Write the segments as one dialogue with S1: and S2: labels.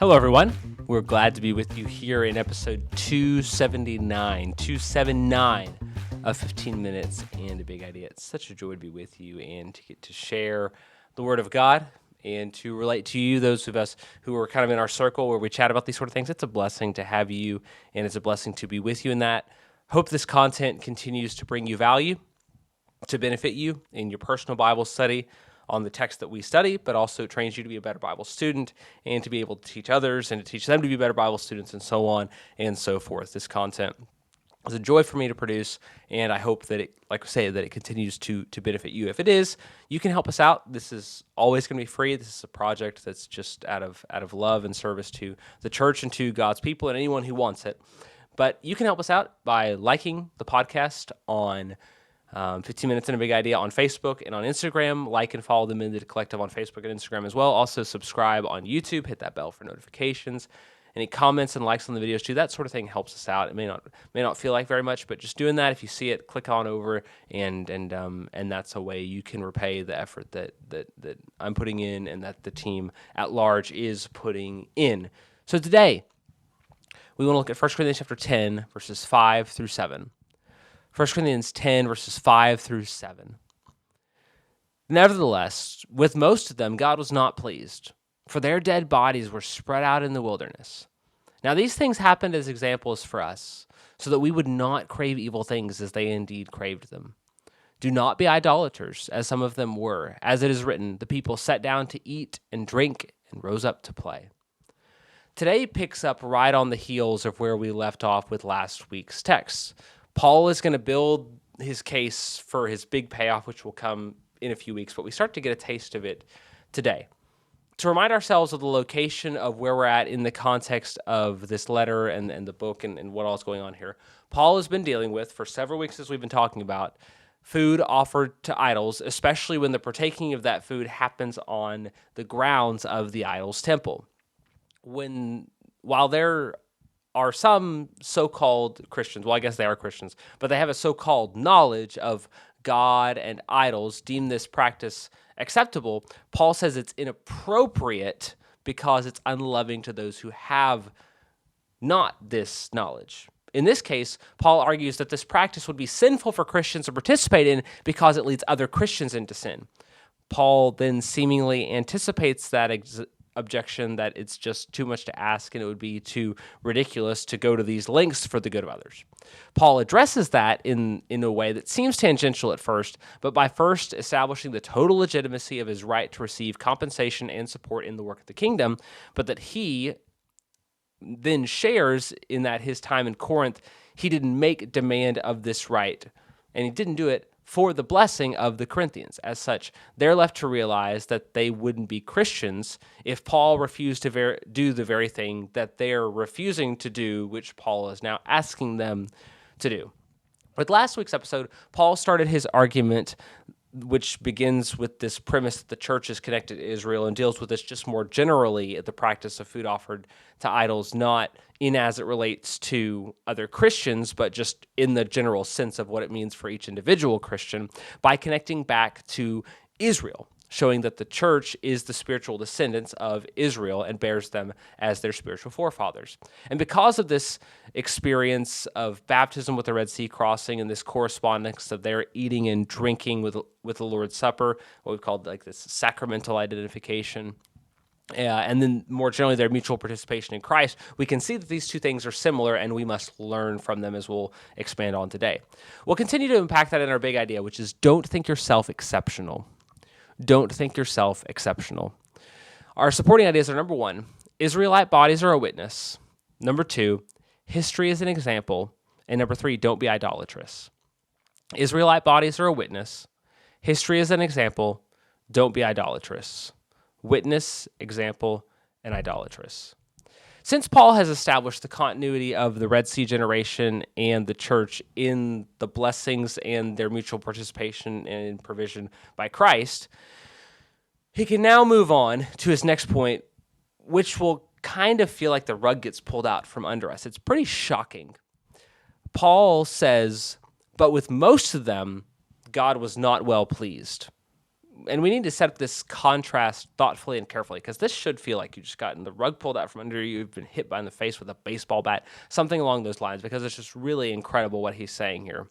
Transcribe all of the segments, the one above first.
S1: Hello, everyone. We're glad to be with you here in episode 279 of 15 Minutes and a Big Idea. It's such a joy to be with you and to get to share the Word of God and to relate to you, those of us who are kind of in our circle where we chat about these sort of things. It's a blessing to have you, and it's a blessing to be with you in that. Hope this content continues to bring you value, to benefit you in your personal Bible study on the text that we study, but also trains you to be a better Bible student and to be able to teach others and to teach them to be better Bible students and so on and so forth. This content is a joy for me to produce, and I hope that it, like I say, that it continues to benefit you. If it is, you can help us out. This is always going to be free. This is a project that's just out of love and service to the church and to God's people and anyone who wants it. But you can help us out by liking the podcast on 15 Minutes and a Big Idea on Facebook and on Instagram. Like and follow the Minute Collective on Facebook and Instagram as well. Also subscribe on YouTube. Hit that bell for notifications. Any comments and likes on the videos too. That sort of thing helps us out. It may not feel like very much, but just doing that, if you see it, click on over, and that's a way you can repay the effort that I'm putting in and that the team at large is putting in. So today we want to look at 1 Corinthians chapter 10, verses 5 through 7. 1 Corinthians 10, verses 5 through 7. Nevertheless, with most of them God was not pleased, for their dead bodies were spread out in the wilderness. Now these things happened as examples for us, so that we would not crave evil things as they indeed craved them. Do not be idolaters, as some of them were. As it is written, the people sat down to eat and drink and rose up to play. Today picks up right on the heels of where we left off with last week's text. Paul is going to build his case for his big payoff, which will come in a few weeks, but we start to get a taste of it today. To remind ourselves of the location of where we're at in the context of this letter and the book and what all is going on here, Paul has been dealing with, for several weeks as we've been talking about, food offered to idols, especially when the partaking of that food happens on the grounds of the idol's temple. While there are some so-called Christians, well, I guess they are Christians, but they have a so-called knowledge of God and idols, deem this practice acceptable, Paul says it's inappropriate because it's unloving to those who have not this knowledge. In this case, Paul argues that this practice would be sinful for Christians to participate in because it leads other Christians into sin. Paul then seemingly anticipates that objection that it's just too much to ask and it would be too ridiculous to go to these lengths for the good of others. Paul addresses that in a way that seems tangential at first, but by first establishing the total legitimacy of his right to receive compensation and support in the work of the kingdom, but that he then shares in that his time in Corinth, he didn't make demand of this right, and he didn't do it for the blessing of the Corinthians. As such, they're left to realize that they wouldn't be Christians if Paul refused to do the very thing that they're refusing to do, which Paul is now asking them to do. With last week's episode, Paul started his argument, which begins with this premise that the church is connected to Israel and deals with this just more generally at the practice of food offered to idols, not in as it relates to other Christians, but just in the general sense of what it means for each individual Christian, by connecting back to Israel, showing that the church is the spiritual descendants of Israel and bears them as their spiritual forefathers. And because of this experience of baptism with the Red Sea crossing and this correspondence of their eating and drinking with the Lord's Supper, what we've called like this sacramental identification, and then more generally their mutual participation in Christ, we can see that these two things are similar and we must learn from them, as we'll expand on today. We'll continue to unpack that in our big idea, which is don't think yourself exceptional. Don't think yourself exceptional. Our supporting ideas are: number one, Israelite bodies are a witness. Number two, history is an example. And number three, don't be idolatrous. Israelite bodies are a witness. History is an example. Don't be idolatrous. Witness, example, and idolatrous. Since Paul has established the continuity of the Red Sea generation and the church in the blessings and their mutual participation and provision by Christ, he can now move on to his next point, which will kind of feel like the rug gets pulled out from under us. It's pretty shocking. Paul says, but with most of them, God was not well pleased. And we need to set up this contrast thoughtfully and carefully, because this should feel like you just gotten the rug pulled out from under you, you've been hit by in the face with a baseball bat, something along those lines, because it's just really incredible what he's saying here.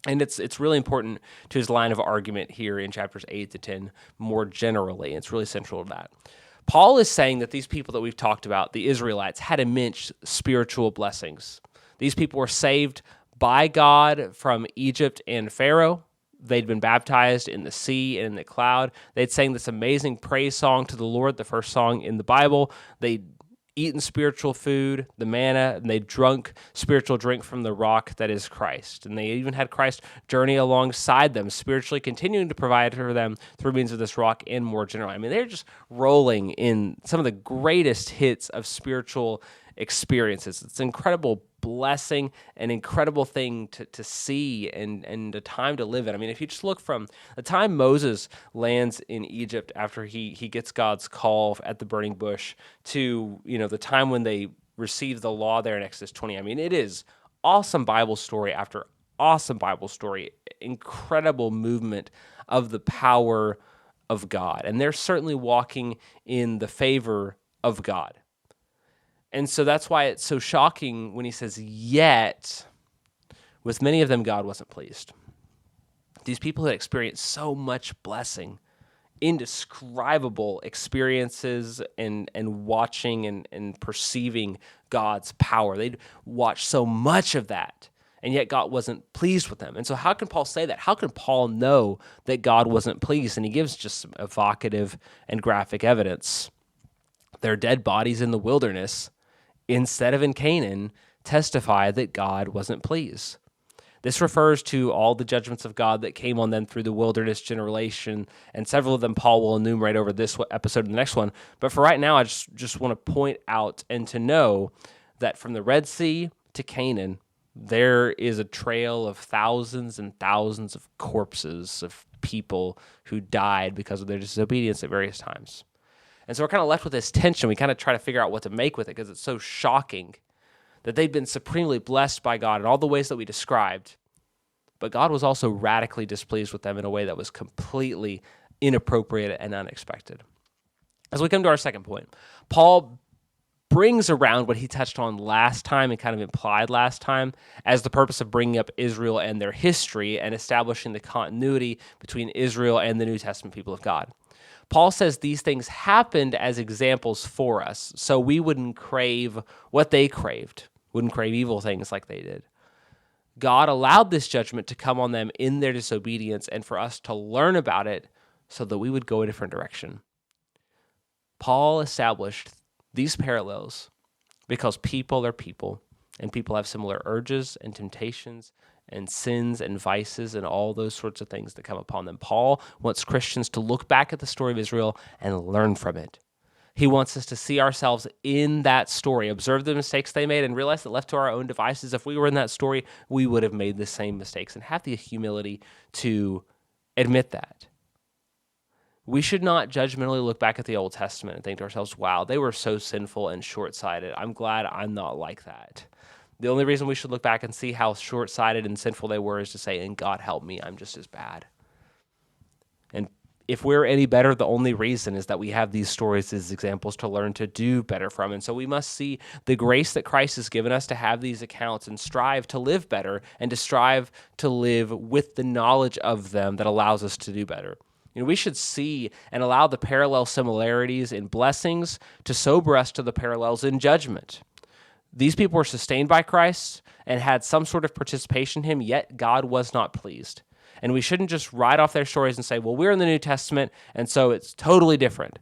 S1: And it's really important to his line of argument here in chapters 8 to 10 more generally. It's really central to that. Paul is saying that these people that we've talked about, the Israelites, had immense spiritual blessings. These people were saved by God from Egypt and Pharaoh. They'd been baptized in the sea and in the cloud. They'd sang this amazing praise song to the Lord, the first song in the Bible. They'd eaten spiritual food, the manna, and they drunk spiritual drink from the rock that is Christ. And they even had Christ journey alongside them, spiritually continuing to provide for them through means of this rock and more generally. I mean, they're just rolling in some of the greatest hits of spiritual experiences. It's an incredible blessing, an incredible thing to see and a time to live in. I mean, if you just look from the time Moses lands in Egypt after he gets God's call at the burning bush to, the time when they receive the law there in Exodus 20, I mean, it is awesome Bible story after awesome Bible story, incredible movement of the power of God. And they're certainly walking in the favor of God. And so that's why it's so shocking when he says, yet, with many of them, God wasn't pleased. These people had experienced so much blessing, indescribable experiences and watching and perceiving God's power. They'd watched so much of that, and yet God wasn't pleased with them. And so how can Paul say that? How can Paul know that God wasn't pleased? And he gives just some evocative and graphic evidence. Their dead bodies in the wilderness, instead of in Canaan, testify that God wasn't pleased. This refers to all the judgments of God that came on them through the wilderness generation, and several of them Paul will enumerate over this episode and the next one. But for right now, I just want to point out and to know that from the Red Sea to Canaan, there is a trail of thousands and thousands of corpses of people who died because of their disobedience at various times. And so we're kind of left with this tension. We kind of try to figure out what to make with it because it's so shocking that they'd been supremely blessed by God in all the ways that we described, but God was also radically displeased with them in a way that was completely inappropriate and unexpected. As we come to our second point, Paul brings around what he touched on last time and kind of implied last time as the purpose of bringing up Israel and their history and establishing the continuity between Israel and the New Testament people of God. Paul says these things happened as examples for us, so we wouldn't crave what they craved, wouldn't crave evil things like they did. God allowed this judgment to come on them in their disobedience and for us to learn about it so that we would go a different direction. Paul established these parallels because people are people, and people have similar urges and temptations and sins and vices and all those sorts of things that come upon them. Paul wants Christians to look back at the story of Israel and learn from it. He wants us to see ourselves in that story, observe the mistakes they made, and realize that left to our own devices, if we were in that story, we would have made the same mistakes, and have the humility to admit that. We should not judgmentally look back at the Old Testament and think to ourselves, wow, they were so sinful and short-sighted. I'm glad I'm not like that. The only reason we should look back and see how short-sighted and sinful they were is to say, and God help me, I'm just as bad. And if we're any better, the only reason is that we have these stories as examples to learn to do better from. And so we must see the grace that Christ has given us to have these accounts and strive to live better and to strive to live with the knowledge of them that allows us to do better. We should see and allow the parallel similarities in blessings to sober us to the parallels in judgment. These people were sustained by Christ and had some sort of participation in him, yet God was not pleased. And we shouldn't just write off their stories and say, well, we're in the New Testament, and so it's totally different.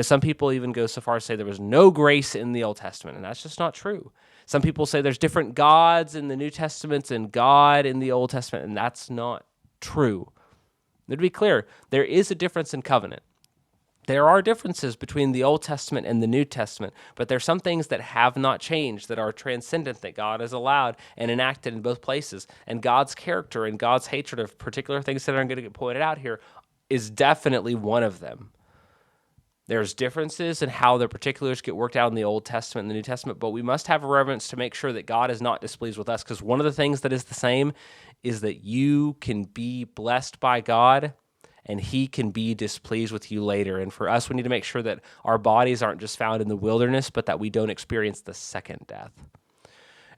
S1: Some people even go so far as to say there was no grace in the Old Testament, and that's just not true. Some people say there's different gods in the New Testament and God in the Old Testament, and that's not true. To be clear, there is a difference in covenant. There are differences between the Old Testament and the New Testament, but there are some things that have not changed, that are transcendent, that God has allowed and enacted in both places. And God's character and God's hatred of particular things that are going to get pointed out here is definitely one of them. There's differences in how the particulars get worked out in the Old Testament and the New Testament, but we must have a reverence to make sure that God is not displeased with us, because one of the things that is the same is that you can be blessed by God and he can be displeased with you later. And for us, we need to make sure that our bodies aren't just found in the wilderness, but that we don't experience the second death.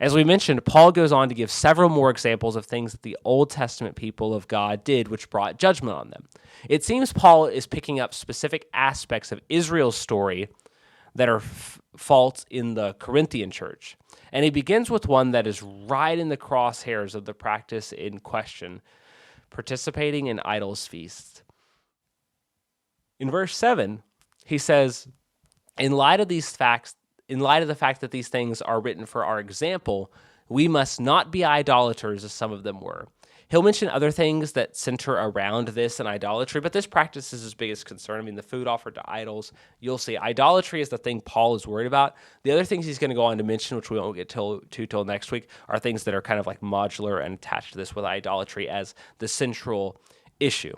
S1: As we mentioned, Paul goes on to give several more examples of things that the Old Testament people of God did, which brought judgment on them. It seems Paul is picking up specific aspects of Israel's story that are faults in the Corinthian church. And he begins with one that is right in the crosshairs of the practice in question, participating in idols' feasts. In verse 7, he says, in light of the fact that these things are written for our example, we must not be idolaters as some of them were. He'll mention other things that center around this and idolatry, but this practice is his biggest concern. I mean, the food offered to idols, you'll see. Idolatry is the thing Paul is worried about. The other things he's going to go on to mention, which we won't get till next week, are things that are kind of like modular and attached to this, with idolatry as the central issue.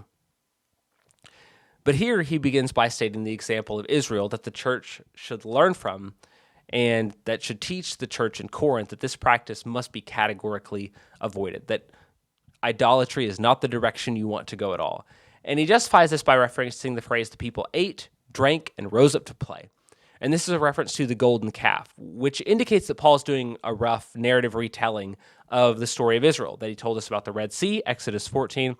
S1: But here he begins by stating the example of Israel that the church should learn from, and that should teach the church in Corinth that this practice must be categorically avoided, that idolatry is not the direction you want to go at all. And he justifies this by referencing the phrase, the people ate, drank, and rose up to play. And this is a reference to the golden calf, which indicates that Paul is doing a rough narrative retelling of the story of Israel, that he told us about the Red Sea, Exodus 14,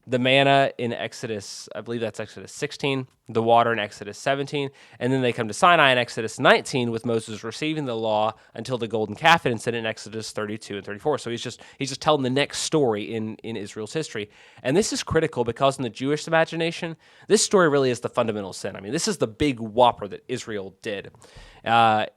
S1: the manna in Exodus, I believe that's Exodus 16, the water in Exodus 17, and then they come to Sinai in Exodus 19 with Moses receiving the law until the golden calf incident in Exodus 32 and 34. So he's just telling the next story in Israel's history. And this is critical because in the Jewish imagination, this story really is the fundamental sin. I mean, this is the big whopper that Israel did. And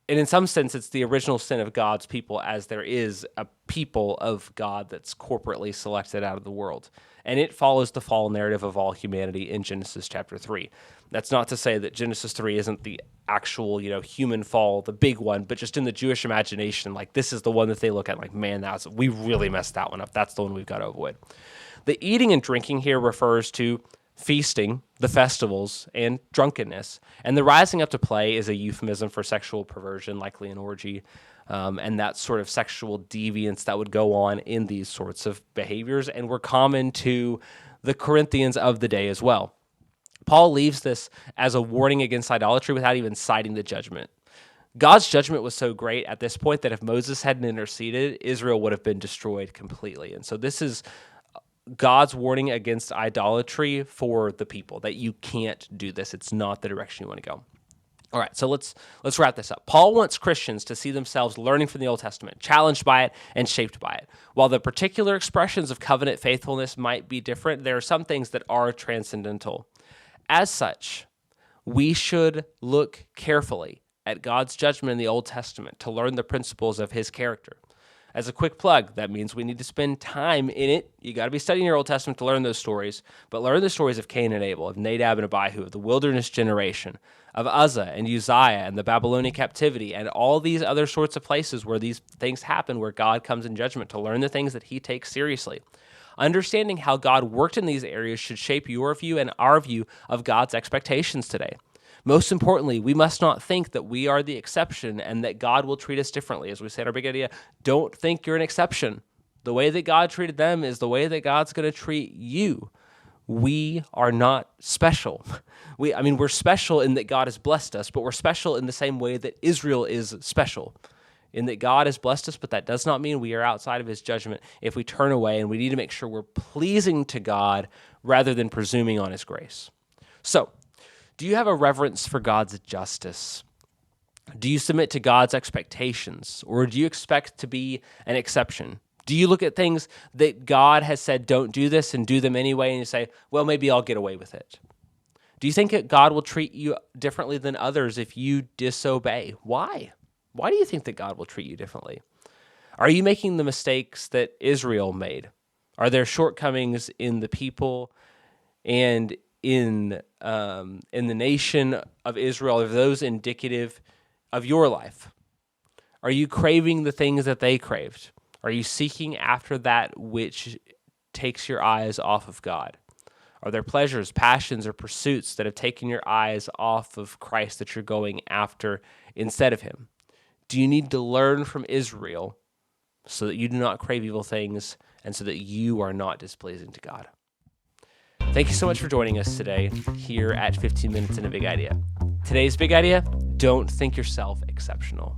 S1: in some sense, it's the original sin of God's people, as there is a people of God that's corporately selected out of the world. And it follows the fall narrative of all humanity in Genesis chapter 3. That's not to say that Genesis 3 isn't the actual, human fall, the big one, but just in the Jewish imagination, like this is the one that they look at like, man, we really messed that one up. That's the one we've got to avoid. The eating and drinking here refers to feasting, the festivals, and drunkenness. And the rising up to play is a euphemism for sexual perversion, likely an orgy, and that sort of sexual deviance that would go on in these sorts of behaviors and were common to the Corinthians of the day as well. Paul leaves this as a warning against idolatry without even citing the judgment. God's judgment was so great at this point that if Moses hadn't interceded, Israel would have been destroyed completely. And so this is God's warning against idolatry for the people, that you can't do this. It's not the direction you want to go. All right, so let's wrap this up. Paul wants Christians to see themselves learning from the Old Testament, challenged by it, and shaped by it. While the particular expressions of covenant faithfulness might be different, there are some things that are transcendental. As such, we should look carefully at God's judgment in the Old Testament to learn the principles of his character. As a quick plug, that means we need to spend time in it. You got to be studying your Old Testament to learn those stories, but learn the stories of Cain and Abel, of Nadab and Abihu, of the wilderness generation, of Uzzah and Uzziah and the Babylonian captivity, and all these other sorts of places where these things happen, where God comes in judgment, to learn the things that he takes seriously. Understanding how God worked in these areas should shape your view and our view of God's expectations today. Most importantly, we must not think that we are the exception and that God will treat us differently. As we said, our big idea, don't think you're an exception. The way that God treated them is the way that God's going to treat you. We are not special. We're special in that God has blessed us, but we're special in the same way that Israel is special, in that God has blessed us, but that does not mean we are outside of his judgment if we turn away, and we need to make sure we're pleasing to God rather than presuming on his grace. So, do you have a reverence for God's justice? Do you submit to God's expectations, or do you expect to be an exception? Do you look at things that God has said, don't do this, and do them anyway, and you say, well, maybe I'll get away with it? Do you think that God will treat you differently than others if you disobey? Why? Why do you think that God will treat you differently? Are you making the mistakes that Israel made? Are there shortcomings in the people and in the nation of Israel? Are those indicative of your life? Are you craving the things that they craved? Are you seeking after that which takes your eyes off of God? Are there pleasures, passions, or pursuits that have taken your eyes off of Christ that you're going after instead of him? Do you need to learn from Israel so that you do not crave evil things and so that you are not displeasing to God? Thank you so much for joining us today here at 15 Minutes and a Big Idea. Today's big idea: don't think yourself exceptional.